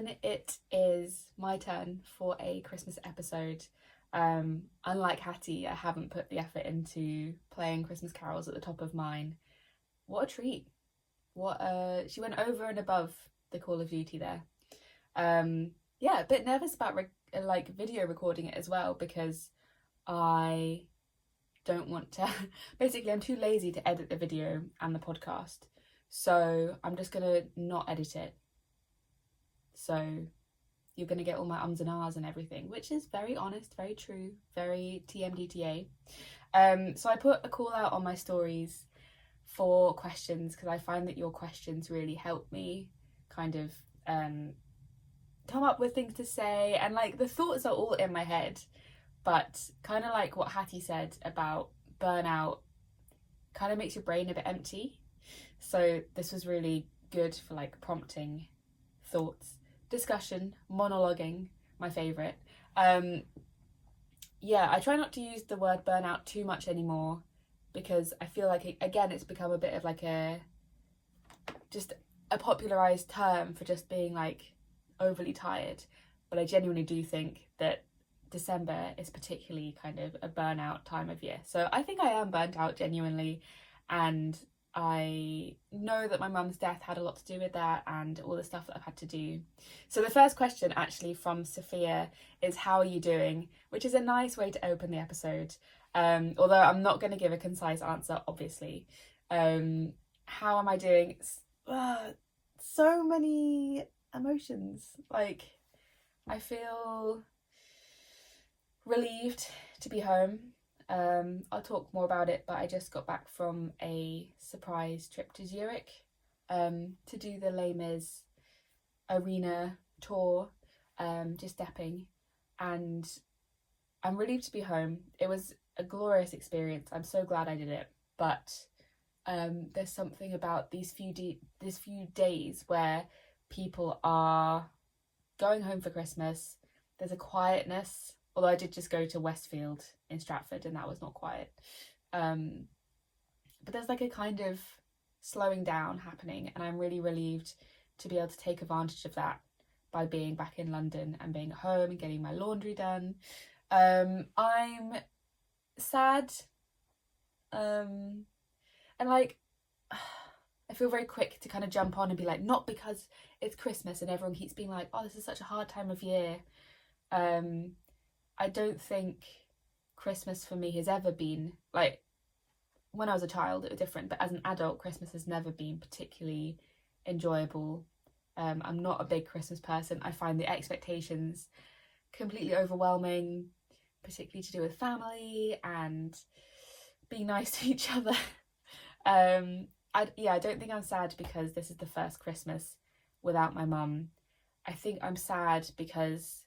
everyone, it is my turn for a Christmas episode. Unlike Hattie, I haven't put the effort into playing Christmas carols at the top of mine. What a treat. She went over and above the Call of Duty there. Yeah, a bit nervous about video recording it as well, because I don't want to basically I'm too lazy to edit the video and the podcast. So I'm just gonna not edit it. So you're going to get all my ums and ahs and everything, which is very honest, very true, very TMDTA. So I put a call out on my stories for questions, because I find that your questions really help me kind of come up with things to say, and like the thoughts are all in my head, but kind of like what Hattie said about burnout kind of makes your brain a bit empty. So this was really good for like prompting thoughts, discussion, monologuing, my favourite. Yeah, I try not to use the word burnout too much anymore, because I feel like, again, it's become a bit of like just a popularised term for just being like overly tired. But I genuinely do think that December is particularly kind of a burnout time of year. So I think I am burnt out genuinely, and I know that my mum's death had a lot to do with that and all the stuff that I've had to do. So the first question actually from Sophia is, how are you doing? Which is a nice way to open the episode. Although I'm not going to give a concise answer, obviously. How am I doing? So many emotions. Like, I feel relieved to be home. I'll talk more about it, but I just got back from a surprise trip to Zurich to do the Les Mis arena tour, just stepping, and I'm relieved to be home. It was a glorious experience. I'm so glad I did it, but there's something about these few days where people are going home for Christmas. There's a quietness. Although I did just go to Westfield in Stratford, and that was not quiet. But there's like a kind of slowing down happening, and I'm really relieved to be able to take advantage of that by being back in London and being at home and getting my laundry done. I'm sad, and like I feel very quick to kind of jump on and be like, not because it's Christmas and everyone keeps being like, oh, this is such a hard time of year. I don't think Christmas for me has ever been, like, when I was a child it was different, but as an adult, Christmas has never been particularly enjoyable. I'm not a big Christmas person. I find the expectations completely overwhelming, particularly to do with family and being nice to each other. I don't think I'm sad because this is the first Christmas without my mum. I think I'm sad because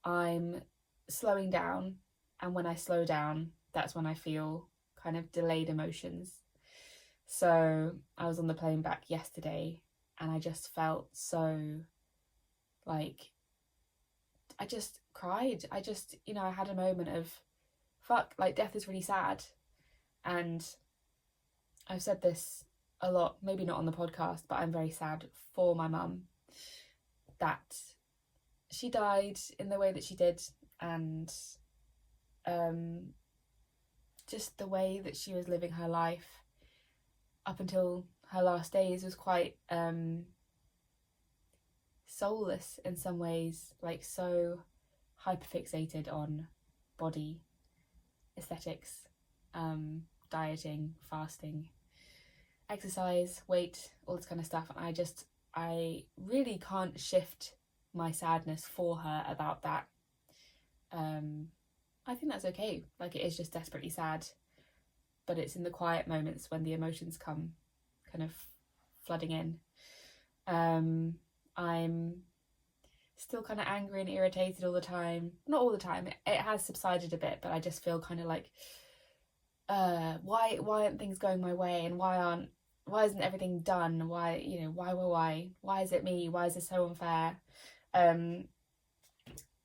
I'm slowing down, and when I slow down, that's when I feel kind of delayed emotions. So I was on the plane back yesterday, and I just felt so like, I just cried. I had a moment of, fuck, like, death is really sad. And I've said this a lot, maybe not on the podcast, but I'm very sad for my mum that she died in the way that she did, and just the way that she was living her life up until her last days was quite soulless in some ways, like so hyperfixated on body, aesthetics, dieting, fasting, exercise, weight, all this kind of stuff. And I really can't shift my sadness for her about that. I think that's okay. Like, it is just desperately sad, but it's in the quiet moments when the emotions come kind of flooding in. I'm still kind of angry and irritated all the time. Not all the time, it has subsided a bit, but I just feel kind of like, why aren't things going my way, and why isn't everything done? Why is it me? Why is this so unfair?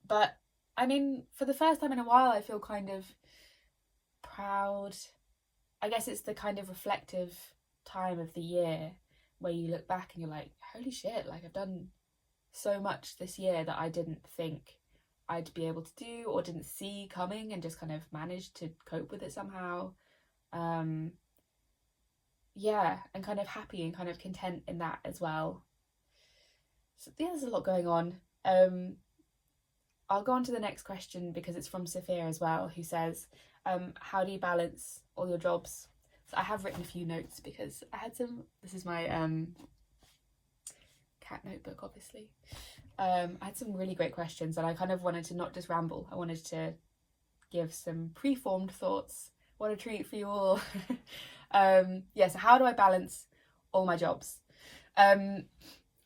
But I mean, for the first time in a while, I feel kind of proud. I guess it's the kind of reflective time of the year where you look back and you're like, holy shit, like, I've done so much this year that I didn't think I'd be able to do or didn't see coming, and just kind of managed to cope with it somehow. Yeah, and kind of happy and kind of content in that as well. So yeah, there's a lot going on. I'll go on to the next question because it's from Sophia as well, who says, how do you balance all your jobs? So I have written a few notes because I had some, this is my cat notebook, obviously. I had some really great questions, and I kind of wanted to not just ramble. I wanted to give some preformed thoughts. What a treat for you all. Yeah, so how do I balance all my jobs? I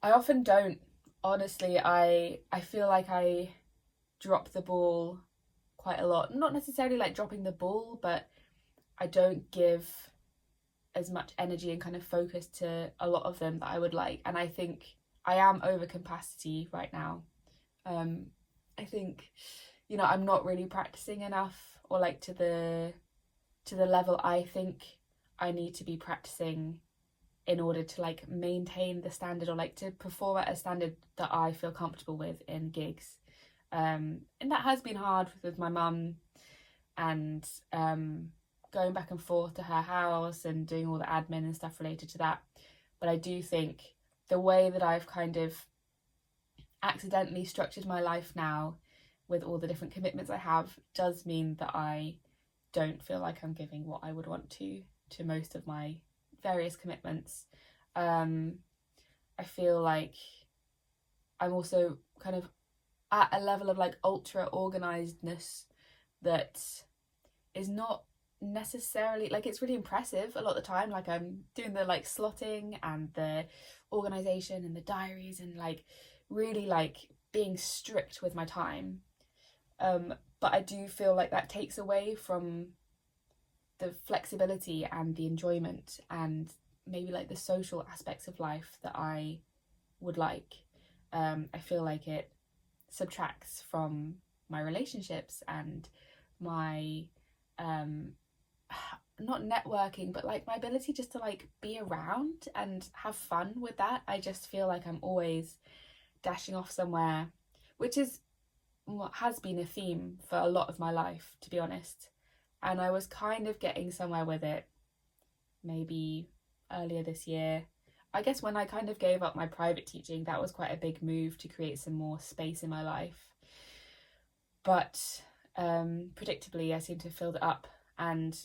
often don't. Honestly, I feel like I drop the ball quite a lot. Not necessarily like dropping the ball, but I don't give as much energy and kind of focus to a lot of them that I would like. And I think I am over capacity right now. I think, you know, I'm not really practicing enough, or like to the level I think I need to be practicing in order to like maintain the standard, or like to perform at a standard that I feel comfortable with in gigs. And that has been hard with my mum, and going back and forth to her house and doing all the admin and stuff related to that. But I do think the way that I've kind of accidentally structured my life now, with all the different commitments I have, does mean that I don't feel like I'm giving what I would want to most of my various commitments. I feel like I'm also kind of at a level of like ultra organizedness that is not necessarily like, it's really impressive a lot of the time. Like I'm doing the like slotting and the organization and the diaries and like really like being strict with my time. But I do feel like that takes away from the flexibility and the enjoyment and maybe like the social aspects of life that I would like. I feel like it subtracts from my relationships and my not networking, but like my ability just to like be around and have fun with that. I just feel like I'm always dashing off somewhere, which is what has been a theme for a lot of my life, to be honest. And I was kind of getting somewhere with it maybe earlier this year. I guess when I kind of gave up my private teaching, that was quite a big move to create some more space in my life. But predictably, I seem to have filled it up, and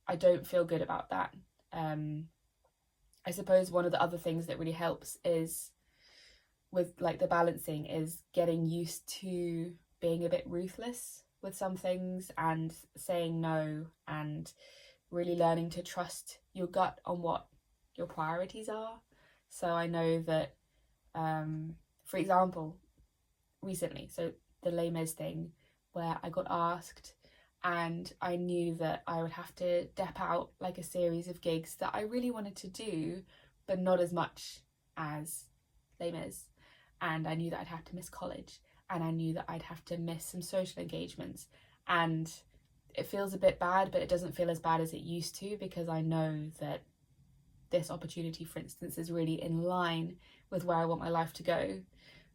I don't feel good about that. I suppose one of the other things that really helps is with like the balancing is getting used to being a bit ruthless with some things and saying no, and really learning to trust your gut on what your priorities are. So I know that, for example, recently, so the Les Mis thing, where I got asked and I knew that I would have to dep out like a series of gigs that I really wanted to do, but not as much as Les Mis. And I knew that I'd have to miss college, and I knew that I'd have to miss some social engagements. And it feels a bit bad, but it doesn't feel as bad as it used to, because I know that this opportunity, for instance, is really in line with where I want my life to go.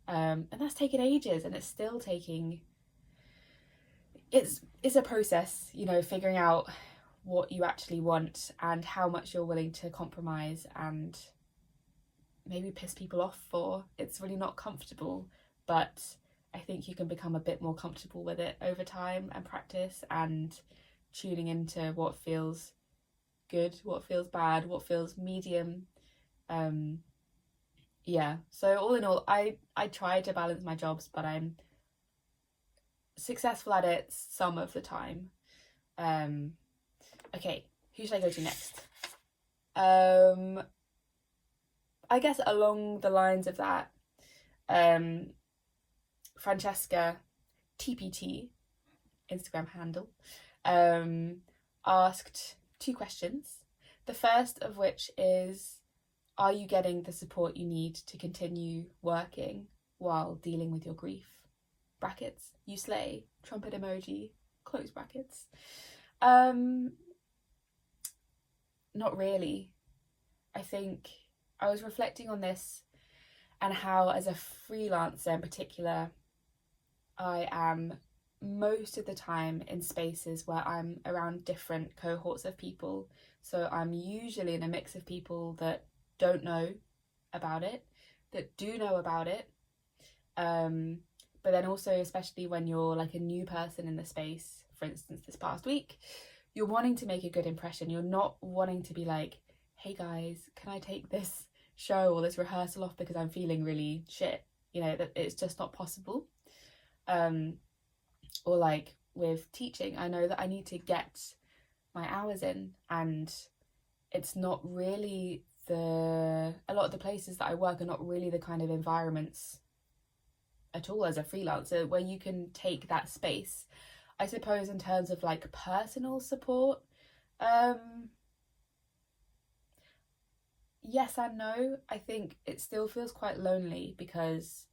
And that's taken ages, and it's still taking, it's a process, you know, figuring out what you actually want and how much you're willing to compromise and maybe piss people off for. It's really not comfortable, but I think you can become a bit more comfortable with it over time and practice, and tuning into what feels good, what feels bad, what feels medium. Yeah, so all in all, I try to balance my jobs, but I'm successful at it some of the time. Okay, who should I go to next? I guess along the lines of that, Francesca TPT, Instagram handle, asked 2 questions. The first of which is, are you getting the support you need to continue working while dealing with your grief? Brackets, you slay, trumpet emoji, close brackets. Not really. I think I was reflecting on this, and how as a freelancer in particular, I am most of the time in spaces where I'm around different cohorts of people. So I'm usually in a mix of people that don't know about it, that do know about it, but then also, especially when you're like a new person in the space, for instance, this past week, you're wanting to make a good impression. You're not wanting to be like, hey guys, can I take this show or this rehearsal off because I'm feeling really shit? You know, that it's just not possible. Or like with teaching, I know that I need to get my hours in, and it's not really a lot of the places that I work are not really the kind of environments at all as a freelancer where you can take that space. I suppose in terms of like personal support, yes and no. I think it still feels quite lonely because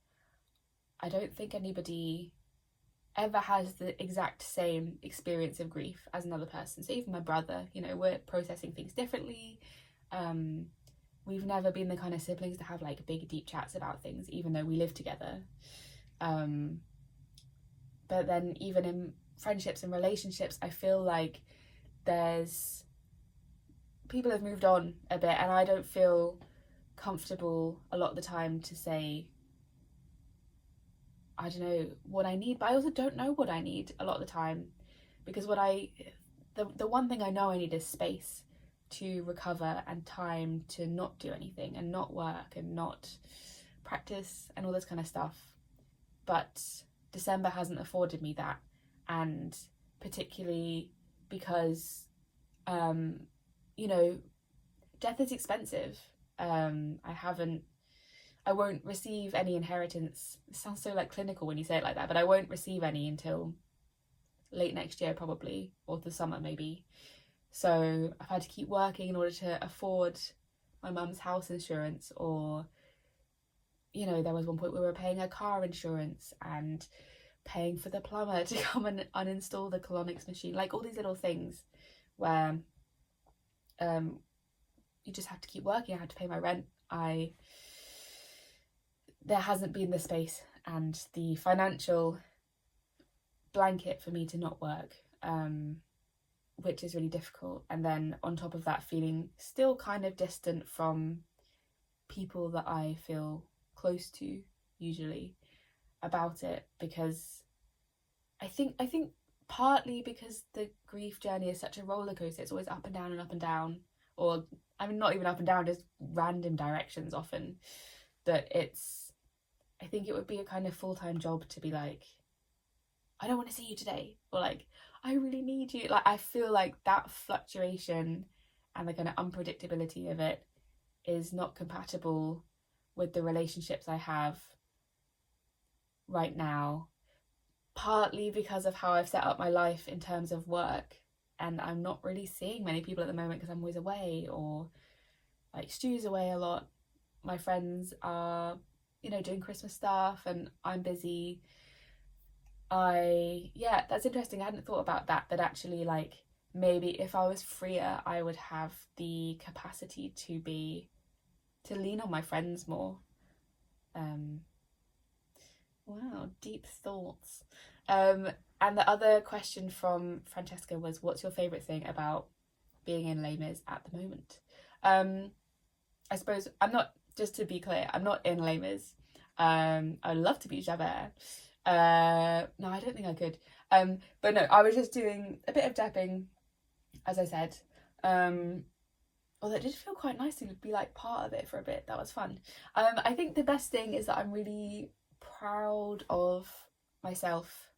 I don't think anybody ever has the exact same experience of grief as another person. So even my brother, you know, we're processing things differently. We've never been the kind of siblings to have like big deep chats about things, even though we live together. But then even in friendships and relationships, I feel like people have moved on a bit, and I don't feel comfortable a lot of the time to say, I don't know what I need, but I also don't know what I need a lot of the time, because the one thing I know I need is space to recover and time to not do anything and not work and not practice and all this kind of stuff. But December hasn't afforded me that, and particularly because you know, death is expensive. I won't receive any inheritance. It sounds so like clinical when you say it like that, but I won't receive any until late next year probably, or the summer maybe. So I've had to keep working in order to afford my mum's house insurance, or, you know, there was one point we were paying her car insurance and paying for the plumber to come and uninstall the colonics machine, like all these little things where you just have to keep working. I had to pay my rent. There hasn't been the space and the financial blanket for me to not work, which is really difficult. And then on top of that, feeling still kind of distant from people that I feel close to usually about it, because I think partly because the grief journey is such a roller coaster. It's always up and down and up and down, or I mean not even up and down, just random directions often, that I think it would be a kind of full-time job to be like, I don't want to see you today, or like, I really need you. Like, I feel like that fluctuation and the kind of unpredictability of it is not compatible with the relationships I have right now, partly because of how I've set up my life in terms of work, and I'm not really seeing many people at the moment because I'm always away, or like Stu's away a lot. My friends are, you know, doing Christmas stuff and I'm busy. That's interesting. I hadn't thought about that actually, like, maybe if I was freer, I would have the capacity to lean on my friends more. Wow, deep thoughts. And the other question from Francesca was, what's your favourite thing about being in Les Mis at the moment? I suppose just to be clear, I'm not in Les Mis. I'd love to be Javert. No, I don't think I could. But no, I was just doing a bit of dabbing, as I said. Although it did feel quite nice to be like part of it for a bit. That was fun. I think the best thing is that I'm really proud of myself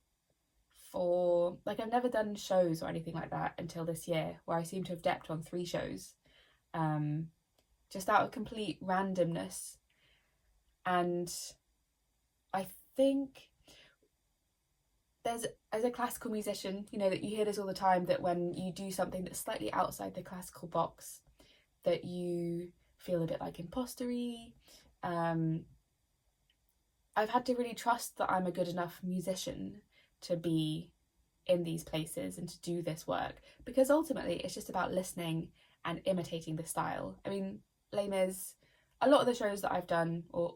for, like, I've never done shows or anything like that until this year, where I seem to have depped on 3 shows, just out of complete randomness. And I think as a classical musician, you know, that you hear this all the time, that when you do something that's slightly outside the classical box, that you feel a bit like impostery. I've had to really trust that I'm a good enough musician to be in these places and to do this work, because ultimately it's just about listening and imitating the style. I mean, Les Mis, a lot of the shows that I've done, or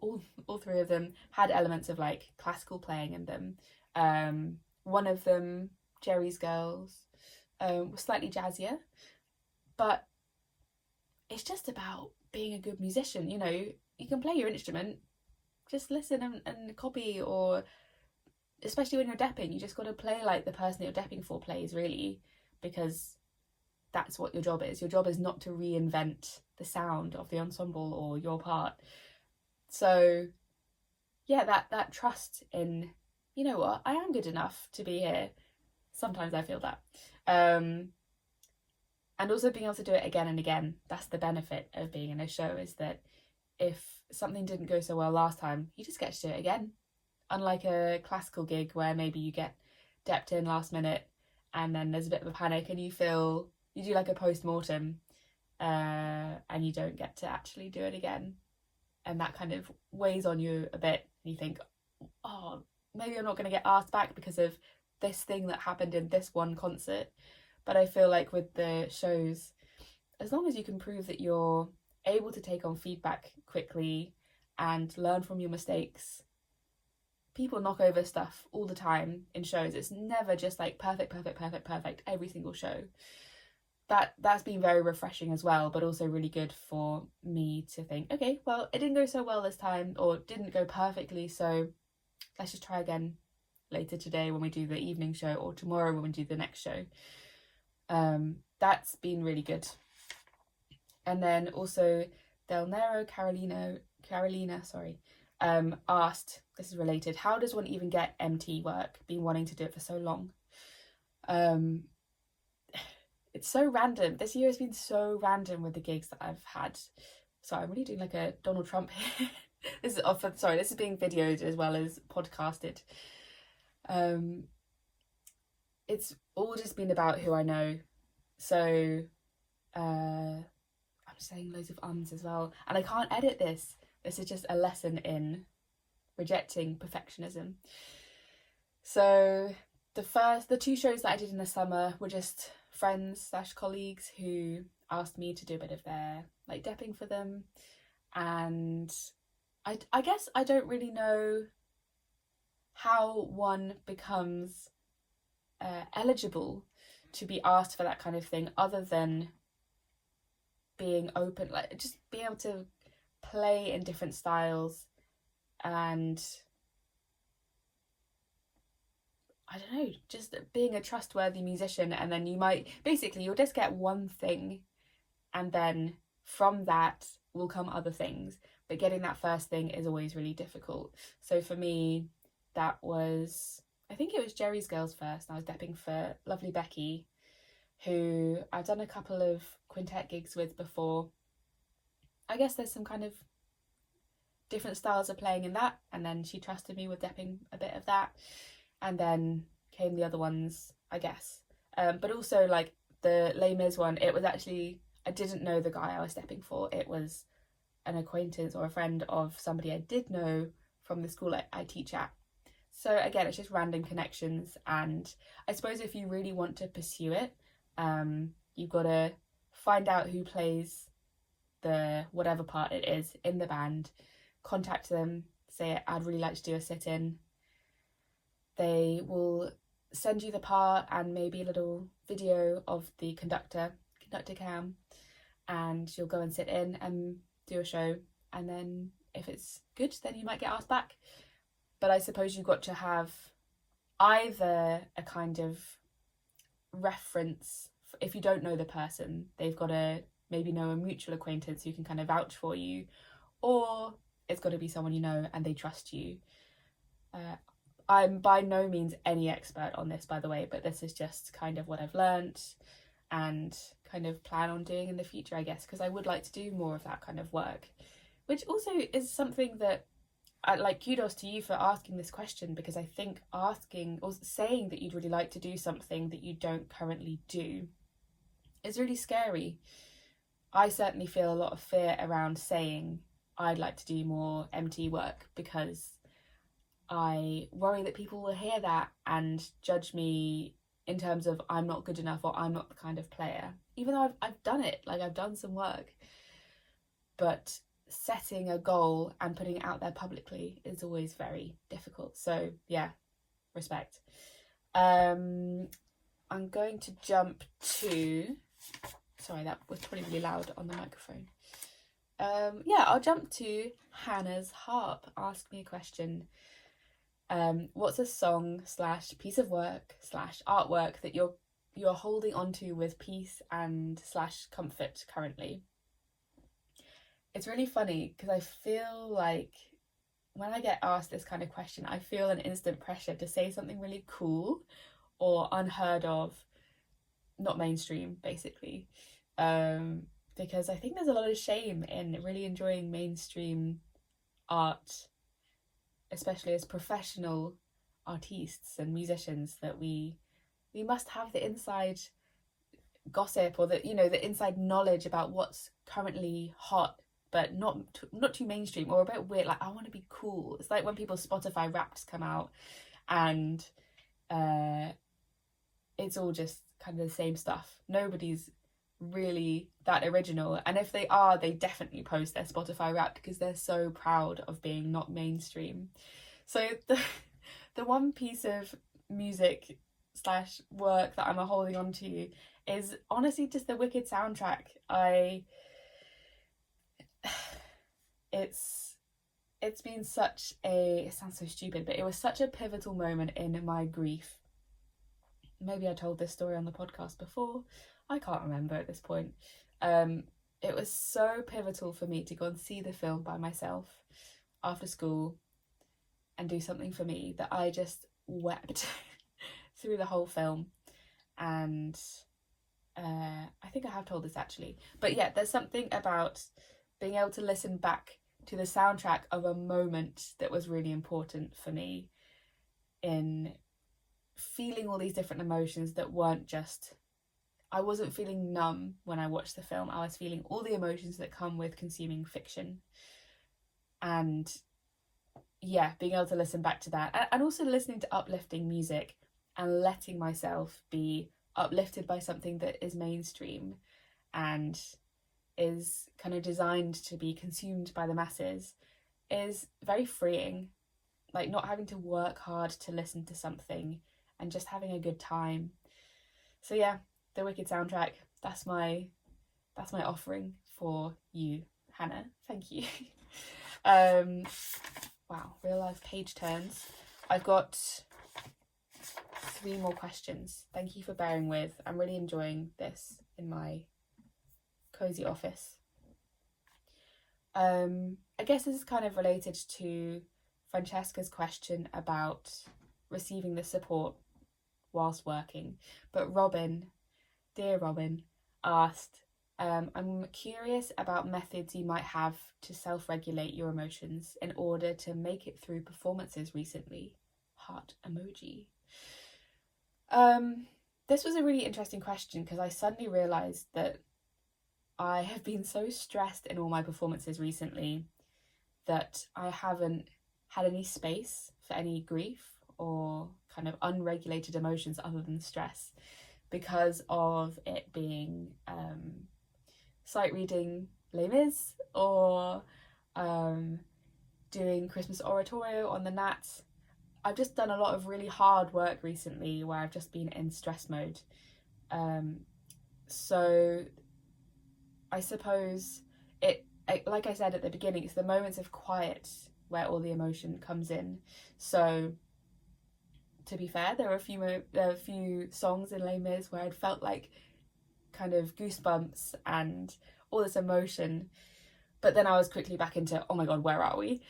all three of them, had elements of like classical playing in them. One of them, Jerry's Girls, was slightly jazzier, but it's just about being a good musician. You know, you can play your instrument, just listen and copy, or especially when you're depping, you just got to play like the person that you're depping for plays, really, because that's what your job is. Your job is not to reinvent the sound of the ensemble or your part. So yeah, that trust in, you know what, I am good enough to be here. Sometimes I feel that. And also being able to do it again and again. That's the benefit of being in a show, is that if something didn't go so well last time, you just get to do it again. Unlike a classical gig where maybe you get depped in last minute and then there's a bit of a panic and you do like a post-mortem, and you don't get to actually do it again. And that kind of weighs on you a bit. You think, oh, maybe I'm not going to get asked back because of this thing that happened in this one concert. But I feel like with the shows, as long as you can prove that you're able to take on feedback quickly and learn from your mistakes, people knock over stuff all the time in shows. It's never just like perfect every single show. That's been very refreshing as well, but also really good for me to think, okay, well, it didn't go so well this time, or didn't go perfectly, so let's just try again later today when we do the evening show, or tomorrow when we do the next show. That's been really good. And then also Del Nero Carolina, asked, this is related, how does one even get MT work? Been wanting to do it for so long. It's so random. This year has been so random with the gigs that I've had. Sorry, I'm really doing like a Donald Trump here. This is being videoed as well as podcasted. It's all just been about who I know. So I'm saying loads of ums as well, and I can't edit this. This is just a lesson in rejecting perfectionism. So the two shows that I did in the summer were just friends / colleagues who asked me to do a bit of their like depping for them, and I guess I don't really know how one becomes eligible to be asked for that kind of thing, other than being open, like just being able to play in different styles, and I don't know, just being a trustworthy musician. And then you'll just get one thing, and then from that will come other things, but getting that first thing is always really difficult. So for me, that was, I think it was Jerry's Girls first, and I was depping for lovely Becca, who I've done a couple of quintet gigs with before. I guess there's some kind of different styles of playing in that, and then she trusted me with depping a bit of that, and then came the other ones, I guess. But also like the Les Mis one, it was actually, I didn't know the guy I was stepping for. It was an acquaintance or a friend of somebody I did know from the school I teach at. So again, it's just random connections, and I suppose if you really want to pursue it, you've got to find out who plays the whatever part it is in the band, contact them, say, I'd really like to do a sit-in. They will send you the part and maybe a little video of the conductor cam, and you'll go and sit in and do a show, and then if it's good, then you might get asked back. But I suppose you've got to have either a kind of reference. If you don't know the person, they've got to maybe know a mutual acquaintance who can kind of vouch for you, or it's got to be someone you know and they trust you. I'm by no means any expert on this, by the way, but this is just kind of what I've learnt and kind of plan on doing in the future, I guess, because I would like to do more of that kind of work, which also is something that I like. Kudos to you for asking this question, because I think asking or saying that you'd really like to do something that you don't currently do is really scary. I certainly feel a lot of fear around saying I'd like to do more MT work, because I worry that people will hear that and judge me in terms of I'm not good enough or I'm not the kind of player, even though I've done it, like I've done some work. But setting a goal and putting it out there publicly is always very difficult. So yeah, respect. I'm going to jump to, sorry, that was probably really loud on the microphone. I'll jump to Hannah's Harp. Ask me a question. What's a song / piece of work / artwork that you're holding onto with peace and / comfort currently? It's really funny because I feel like when I get asked this kind of question, I feel an instant pressure to say something really cool or unheard of, not mainstream, basically. Because I think there's a lot of shame in really enjoying mainstream art, especially as professional artists and musicians, that we must have the inside gossip or the inside knowledge about what's currently hot, but not too mainstream or a bit weird. Like, I want to be cool. It's like when people's Spotify Wrapped come out and it's all just kind of the same stuff. Nobody's really that original, and if they are, they definitely post their Spotify Wrapped because they're so proud of being not mainstream. So the one piece of music / work that I'm holding on to is honestly just the Wicked soundtrack. It's been such a, it sounds so stupid, but it was such a pivotal moment in my grief. Maybe I told this story on the podcast before, I can't remember at this point. It was so pivotal for me to go and see the film by myself after school and do something for me that I just wept through the whole film. And I think I have told this actually, but yeah, there's something about being able to listen back to the soundtrack of a moment that was really important for me in feeling all these different emotions that weren't just, I wasn't feeling numb when I watched the film. I was feeling all the emotions that come with consuming fiction. And yeah, being able to listen back to that and also listening to uplifting music and letting myself be uplifted by something that is mainstream and is kind of designed to be consumed by the masses is very freeing. Like, not having to work hard to listen to something and just having a good time. So yeah, the Wicked soundtrack, that's my offering for you, Hannah. Thank you. Wow, real life page turns. I've got 3 more questions. Thank you for bearing with. I'm really enjoying this in my cozy office. I guess this is kind of related to Francesca's question about receiving the support whilst working, but dear Robin, asked, I'm curious about methods you might have to self-regulate your emotions in order to make it through performances recently. Heart emoji. This was a really interesting question because I suddenly realised that I have been so stressed in all my performances recently that I haven't had any space for any grief or kind of unregulated emotions other than stress, because of it being sight reading Les Mis or doing Christmas oratorio on the Nat. I've just done a lot of really hard work recently where I've just been in stress mode. So I suppose like I said at the beginning, it's the moments of quiet where all the emotion comes in. So to be fair, there are a few songs in Les Mis where I'd felt like kind of goosebumps and all this emotion, but then I was quickly back into, oh my god, where are we?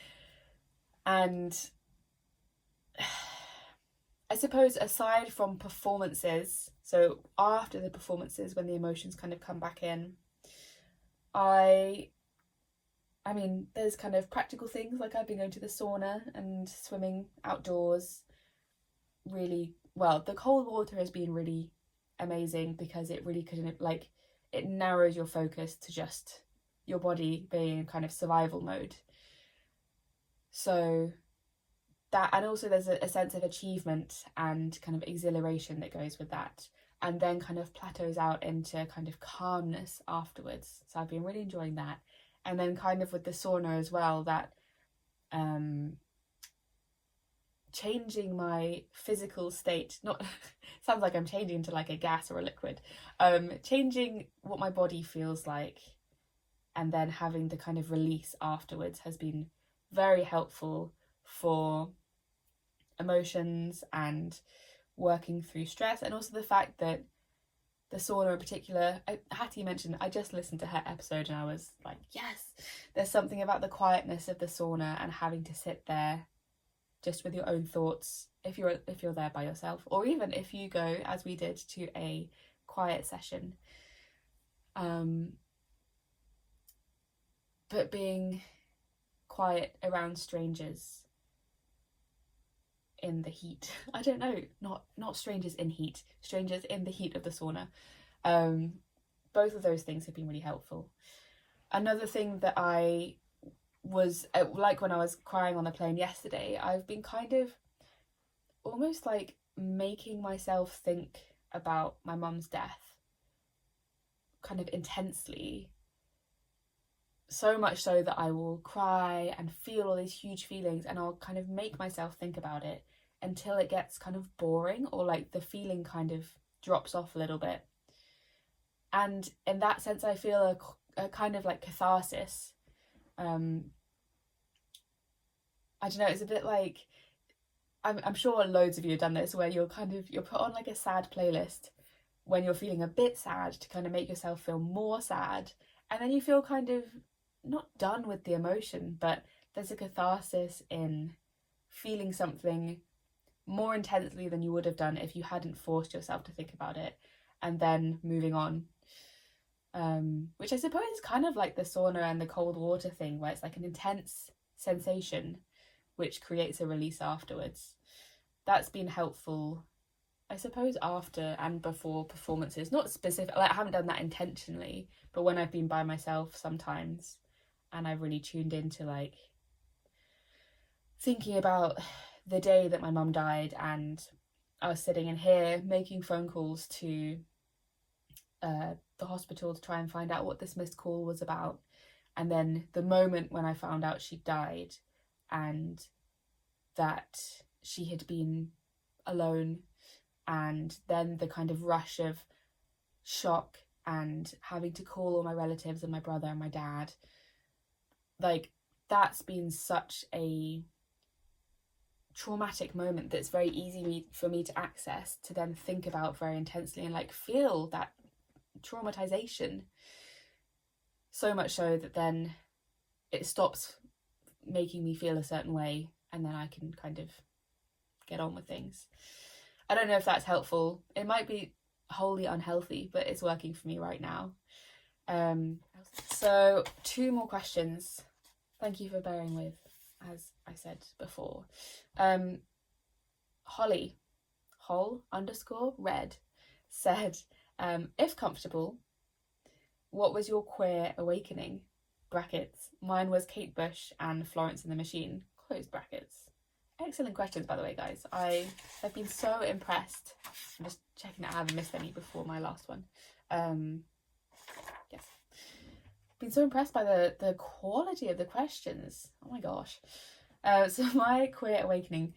And I suppose aside from performances, so after the performances when the emotions kind of come back in, I mean, there's kind of practical things, like I've been going to the sauna and swimming outdoors really well. The cold water has been really amazing because it really couldn't, like, it narrows your focus to just your body being in kind of survival mode. So that, and also there's a sense of achievement and kind of exhilaration that goes with that, and then kind of plateaus out into kind of calmness afterwards. So I've been really enjoying that. And then kind of with the sauna as well, that changing my physical state, not sounds like I'm changing into like a gas or a liquid, changing what my body feels like and then having the kind of release afterwards has been very helpful for emotions and working through stress. And also the fact that the sauna in particular, Hattie mentioned, I just listened to her episode and I was like, yes, there's something about the quietness of the sauna and having to sit there just with your own thoughts if you're there by yourself, or even if you go, as we did, to a quiet session. But being quiet around strangers in the heat, I don't know, not strangers in heat, strangers in the heat of the sauna. Both of those things have been really helpful. Another thing that I was like when I was crying on the plane yesterday, I've been kind of almost like making myself think about my mum's death kind of intensely, so much so that I will cry and feel all these huge feelings, and I'll kind of make myself think about it until it gets kind of boring, or like the feeling kind of drops off a little bit. And in that sense, I feel a kind of like catharsis. I don't know, it's a bit like, I'm sure loads of you have done this, where you're put on like a sad playlist when you're feeling a bit sad to kind of make yourself feel more sad, and then you feel kind of not done with the emotion, but there's a catharsis in feeling something more intensely than you would have done if you hadn't forced yourself to think about it, and then moving on. Which I suppose is kind of like the sauna and the cold water thing, where it's like an intense sensation which creates a release afterwards. That's been helpful, I suppose, after and before performances. Not specific, like I haven't done that intentionally, but when I've been by myself sometimes and I've really tuned into like thinking about the day that my mum died, and I was sitting in here making phone calls to the hospital to try and find out what this missed call was about, and then the moment when I found out she died and that she had been alone, and then the kind of rush of shock and having to call all my relatives and my brother and my dad, like that's been such a traumatic moment that's very easy for me to access, to then think about very intensely and like feel that traumatization, so much so that then it stops making me feel a certain way, and then I can kind of get on with things. I don't know if that's helpful. It might be wholly unhealthy, but it's working for me right now. So 2 more questions. Thank you for bearing with, as I said before. Holly, Hol_red said, if comfortable, what was your queer awakening? Brackets. Mine was Kate Bush and Florence and the Machine. Close brackets. Excellent questions, by the way, guys. I have been so impressed. I'm just checking that I haven't missed any before my last one. Yes. Been so impressed by the quality of the questions. Oh my gosh. So my queer awakening,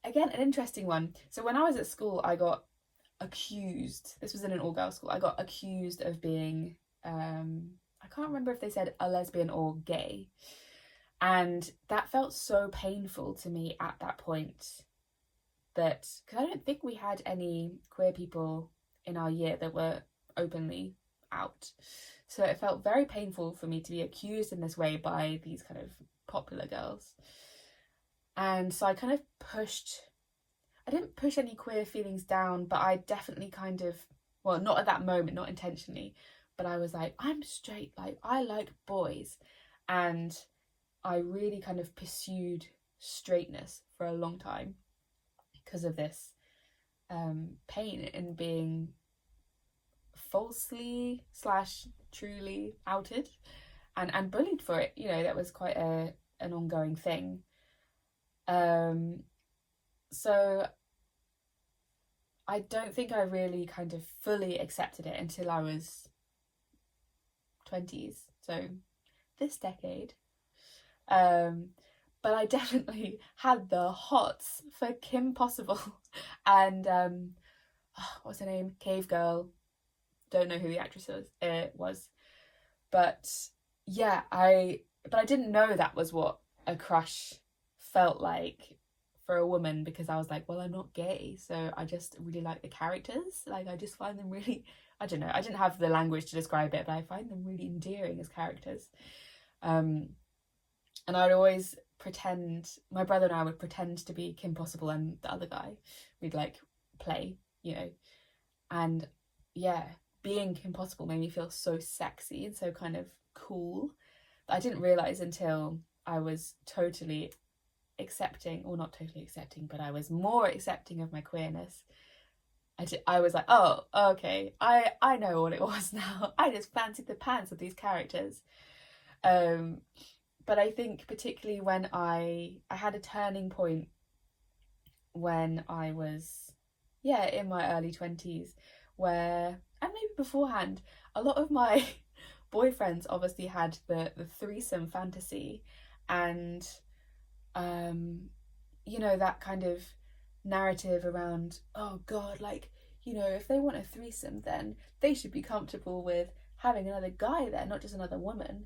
again, an interesting one. So when I was at school, I got accused, this was in an all-girls school, I got accused of being, I can't remember if they said a lesbian or gay. And that felt so painful to me at that point, that, because I don't think we had any queer people in our year that were openly out. So it felt very painful for me to be accused in this way by these kind of popular girls. And so I kind of I didn't push any queer feelings down, but I definitely kind of, well, not at that moment, not intentionally, but I was like, I'm straight, like I like boys. And I really kind of pursued straightness for a long time because of this pain in being falsely / truly outed and bullied for it. You know, that was quite an ongoing thing. So I don't think I really kind of fully accepted it until I was 20s. So this decade. But I definitely had the hots for Kim Possible and what's her name? Cave Girl. Don't know who the actress was. But yeah, I didn't know that was what a crush felt like for a woman, because I was like, well, I'm not gay, so I just really like the characters. Like, I just find them really, I don't know, I didn't have the language to describe it, but I find them really endearing as characters. And I would always pretend, my brother and I would pretend to be Kim Possible and the other guy. We'd like play, you know. And yeah, being Kim Possible made me feel so sexy and so kind of cool that I didn't realise until I was totally accepting, or not totally accepting, but I was more accepting of my queerness. I was like, oh, okay, I know what it was now. I just fancied the pants of these characters. But I think particularly when I had a turning point when I was, in my early 20s, where, and maybe beforehand, a lot of my boyfriends obviously had the threesome fantasy, and you know, that kind of narrative around, oh god, like, you know, if they want a threesome, then they should be comfortable with having another guy there, not just another woman.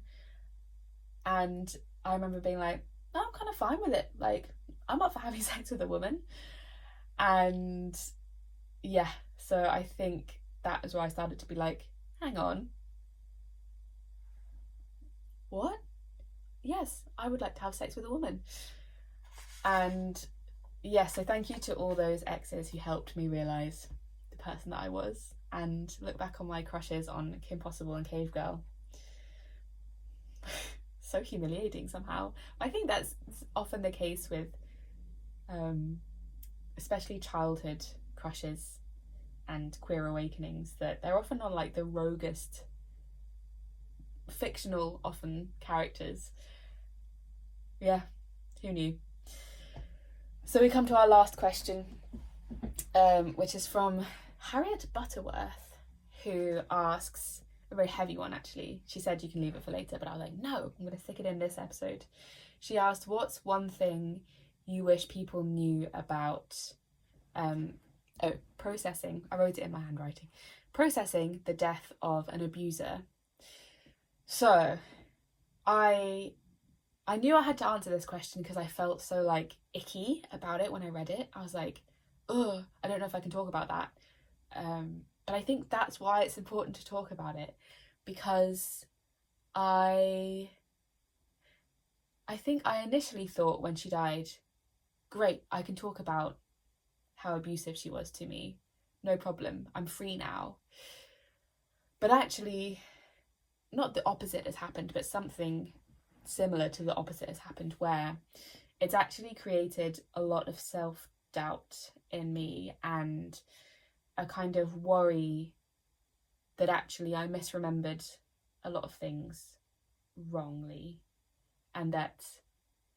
And I remember being like, no, I'm kind of fine with it. Like, I'm up for having sex with a woman. And yeah, so I think that is where I started to be like, hang on. What? Yes, I would like to have sex with a woman. And yeah, so thank you to all those exes who helped me realise the person that I was and look back on my crushes on Kim Possible and Cave Girl. So humiliating somehow. I think that's often the case with especially childhood crushes and queer awakenings, that they're often on like the roguest, fictional often characters. Yeah, who knew? So we come to our last question, which is from Harriet Butterworth, who asks, a very heavy one actually. She said you can leave it for later, but I was like, no, I'm going to stick it in this episode. She asked, what's one thing you wish people knew about processing, I wrote it in my handwriting, processing the death of an abuser. So I knew I had to answer this question because I felt so like icky about it when I read it. I was like, ugh, I don't know if I can talk about that. But I think that's why it's important to talk about it, because I think I initially thought when she died, great, I can talk about how abusive she was to me. No problem, I'm free now. But actually, not the opposite has happened, but something similar to the opposite has happened, where it's actually created a lot of self-doubt in me and a kind of worry that actually I misremembered a lot of things wrongly, and that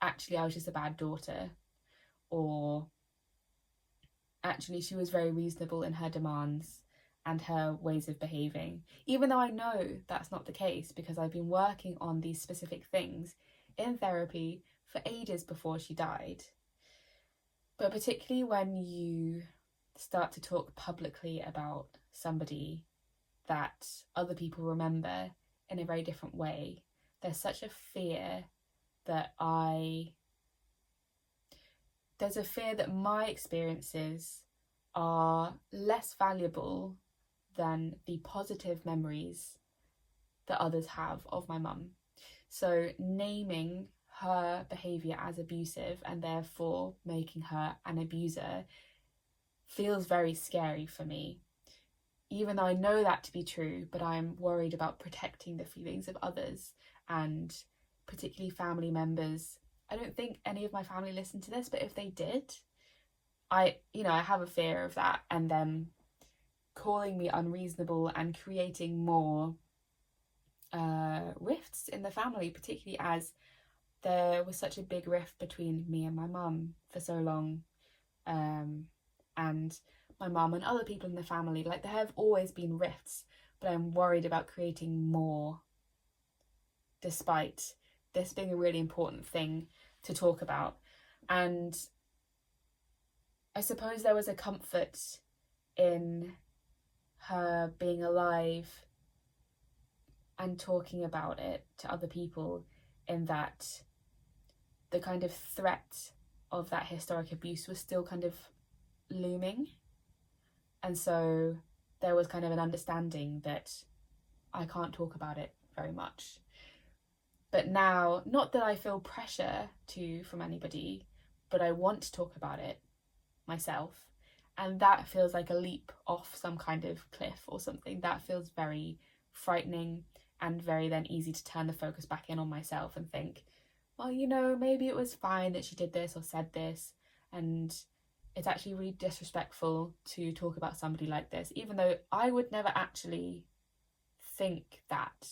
actually I was just a bad daughter, or actually she was very reasonable in her demands and her ways of behaving, even though I know that's not the case, because I've been working on these specific things in therapy for ages before she died. But particularly when you start to talk publicly about somebody that other people remember in a very different way, there's such a fear that there's a fear that my experiences are less valuable than the positive memories that others have of my mum. So naming her behaviour as abusive and therefore making her an abuser feels very scary for me, even though I know that to be true, but I'm worried about protecting the feelings of others, and particularly family members. I don't think any of my family listened to this, but if they did, I have a fear of that, and them calling me unreasonable and creating more rifts in the family, particularly as there was such a big rift between me and my mum for so long, and my mum and other people in the family. Like, there have always been rifts, but I'm worried about creating more despite this being a really important thing to talk about. And I suppose there was a comfort in her being alive and talking about it to other people, in that the kind of threat of that historic abuse was still kind of looming. And so there was kind of an understanding that I can't talk about it very much. But now, not that I feel pressure to from anybody, but I want to talk about it myself. And that feels like a leap off some kind of cliff or something. That feels very frightening, and very then easy to turn the focus back in on myself and think, well, you know, maybe it was fine that she did this or said this, and it's actually really disrespectful to talk about somebody like this, even though I would never actually think that.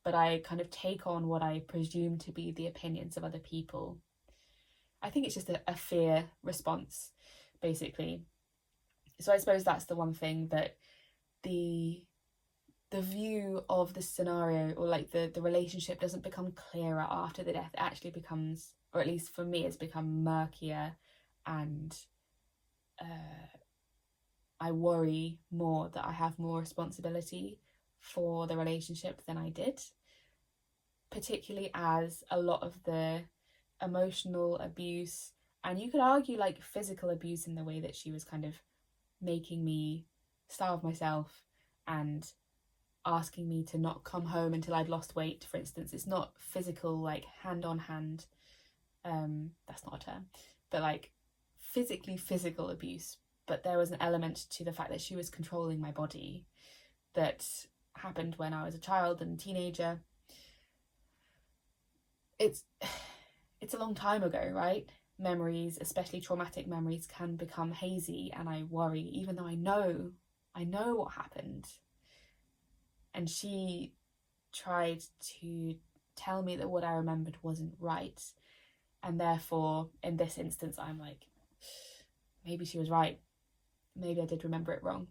But I kind of take on what I presume to be the opinions of other people. I think it's just a fear response, basically. So I suppose that's the one thing, that the view of the scenario, or like the relationship, doesn't become clearer after the death. It actually becomes, or at least for me, it's become murkier, and I worry more that I have more responsibility for the relationship than I did, particularly as a lot of the emotional abuse, and you could argue like physical abuse, in the way that she was kind of making me starve myself and asking me to not come home until I'd lost weight, for instance. It's not physical, like hand on hand, that's not a term, but like physically physical abuse. But there was an element to the fact that she was controlling my body that happened when I was a child and teenager. It's a long time ago, right? Memories, especially traumatic memories, can become hazy, and I worry, even though I know what happened. And she tried to tell me that what I remembered wasn't right. And therefore, in this instance, I'm like, maybe she was right. Maybe I did remember it wrong.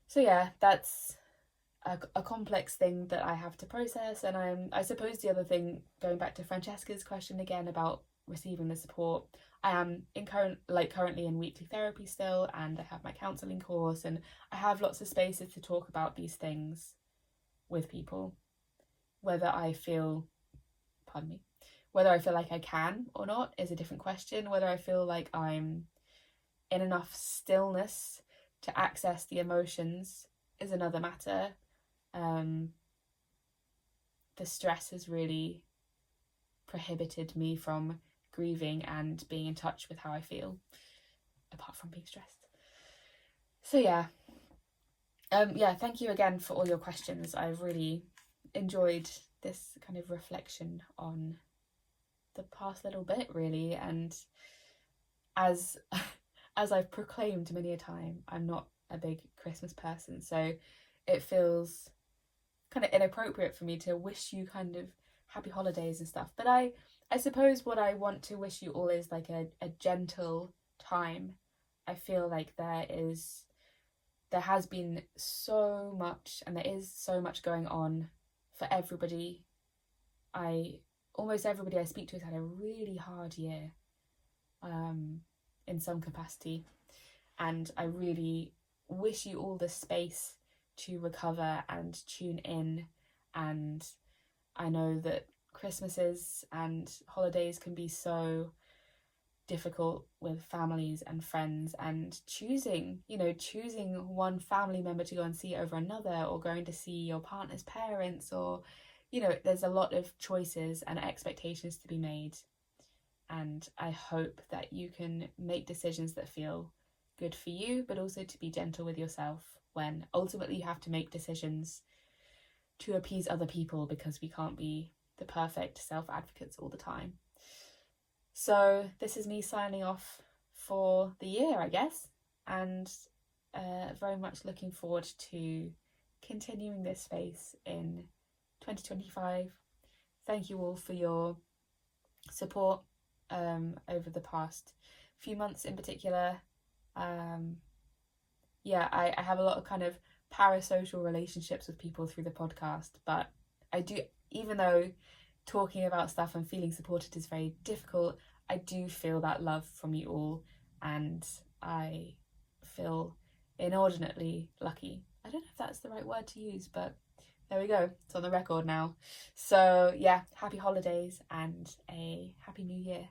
So yeah, that's a complex thing that I have to process. And I suppose the other thing, going back to Francesca's question again about receiving the support, I am currently in weekly therapy still, and I have my counselling course, and I have lots of spaces to talk about these things with people. Whether I feel like I can or not is a different question. Whether I feel like I'm in enough stillness to access the emotions is another matter. The stress has really prohibited me from grieving and being in touch with how I feel, apart from being stressed. So yeah, thank you again for all your questions. I've really enjoyed this kind of reflection on the past little bit, really. And as I've proclaimed many a time, I'm not a big Christmas person, so it feels kind of inappropriate for me to wish you kind of happy holidays and stuff. But I suppose what I want to wish you all is like a gentle time. I feel like there has been so much, and there is so much going on for everybody. Almost everybody I speak to has had a really hard year, in some capacity, and I really wish you all the space to recover and tune in. And I know that Christmases and holidays can be so difficult with families and friends, and choosing one family member to go and see over another, or going to see your partner's parents, or there's a lot of choices and expectations to be made. And I hope that you can make decisions that feel good for you, but also to be gentle with yourself when ultimately you have to make decisions to appease other people, because we can't be the perfect self-advocates all the time. So this is me signing off for the year, I guess, and very much looking forward to continuing this space in 2025. Thank you all for your support over the past few months in particular. I have a lot of kind of parasocial relationships with people through the podcast, but I even though talking about stuff and feeling supported is very difficult, I do feel that love from you all, and I feel inordinately lucky. I don't know if that's the right word to use, but there we go. It's on the record now. So yeah, happy holidays and a happy new year.